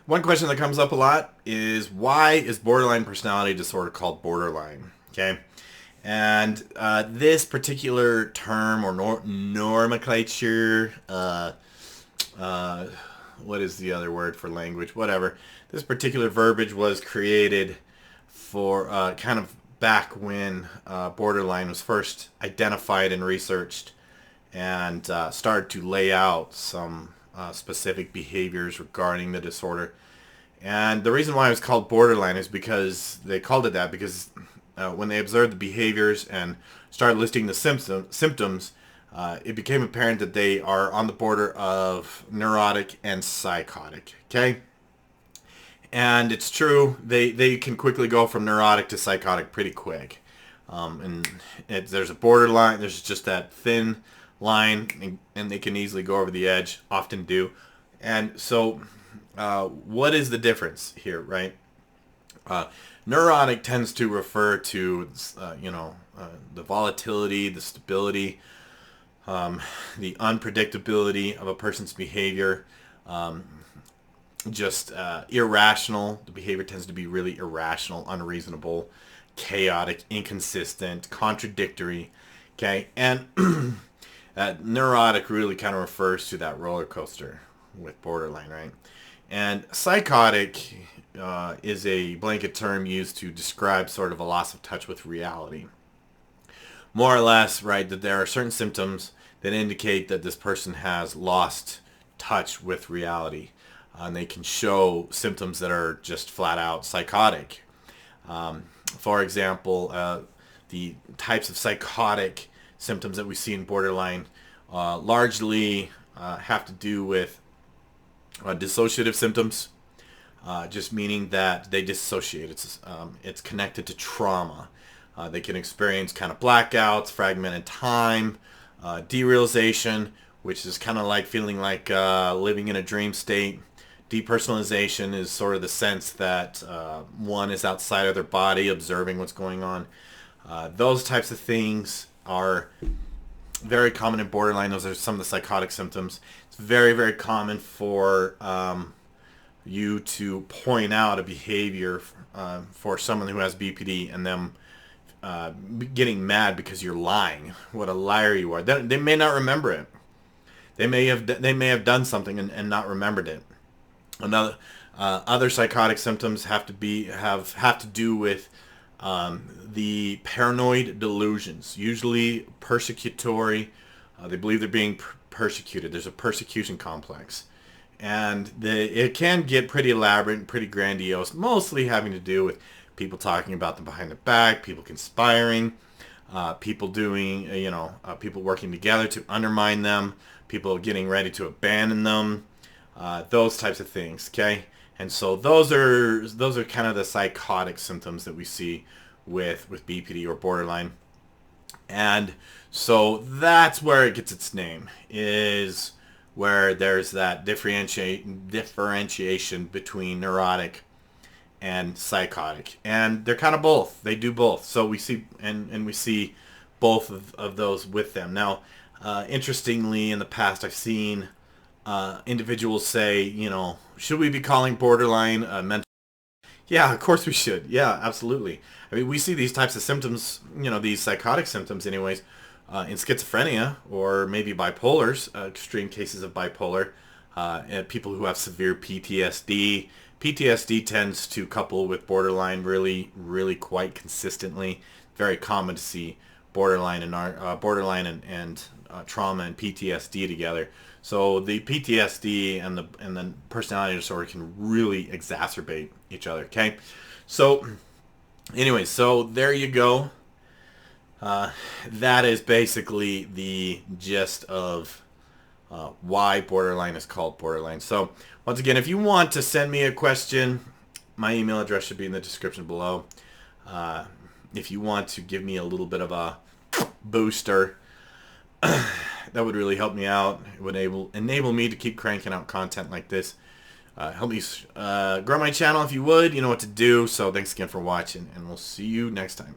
One question that comes up a lot is why is borderline personality disorder called borderline? Okay. And this particular term or nomenclature, uh, what is the other word for language? Whatever. This particular verbiage was created for kind of back when borderline was first identified and researched and started to lay out some specific behaviors regarding the disorder. And the reason why it was called borderline is because they called it that because when they observed the behaviors and started listing the symptoms, it became apparent that they are on the border of neurotic and psychotic. Okay? And it's true, they can quickly go from neurotic to psychotic pretty quick. There's a borderline, there's just that thin line, and they can easily go over the edge, often do. And so, what is the difference here, right? Neurotic tends to refer to, the volatility, the stability, the unpredictability of a person's behavior. Just irrational. The behavior tends to be really irrational, unreasonable, chaotic, inconsistent, contradictory. Okay, and neurotic really kind of refers to that roller coaster with borderline, right? And psychotic is a blanket term used to describe sort of a loss of touch with reality. More or less, right, that there are certain symptoms that indicate that this person has lost touch with reality. And they can show symptoms that are just flat out psychotic. For example, the types of psychotic symptoms that we see in borderline largely have to do with dissociative symptoms, just meaning that they dissociate. It's connected to trauma. They can experience kind of blackouts, fragmented time, derealization, which is kind of like feeling like living in a dream state. Depersonalization is sort of the sense that one is outside of their body, observing what's going on. Those types of things are very common in borderline. Those are some of the psychotic symptoms. It's very, very common for you to point out a behavior for someone who has BPD and them getting mad because you're lying. What a liar you are. They may not remember it. They may have done something and not remembered it. Another other psychotic symptoms have to do with the paranoid delusions, usually persecutory. They believe they're being persecuted. There's a persecution complex, and it can get pretty elaborate and pretty grandiose, mostly having to do with people talking about them behind their back, people conspiring, people doing, people working together to undermine them, people getting ready to abandon them. Those types of things, okay? And so those are kind of the psychotic symptoms that we see with BPD or borderline. And so that's where it gets its name, is where there's that differentiation between neurotic and psychotic. And they're kind of both. They do both. So we see and we see both of those with them. Now, interestingly, in the past I've seen individuals say, should we be calling borderline mental? Yeah, of course we should. Yeah, absolutely. I mean, we see these types of symptoms, these psychotic symptoms anyways, in schizophrenia or maybe bipolars, extreme cases of bipolar, and people who have severe PTSD. PTSD tends to couple with borderline really, really quite consistently. Very common to see borderline and trauma and PTSD together. So the PTSD and the personality disorder can really exacerbate each other. Okay, so anyway, so there you go. That is basically the gist of why borderline is called borderline. So once again, if you want to send me a question, my email address should be in the description below. If you want to give me a little bit of a booster, that would really help me out. It would enable me to keep cranking out content like this. Help me grow my channel if you would. You know what to do. So thanks again for watching, and we'll see you next time.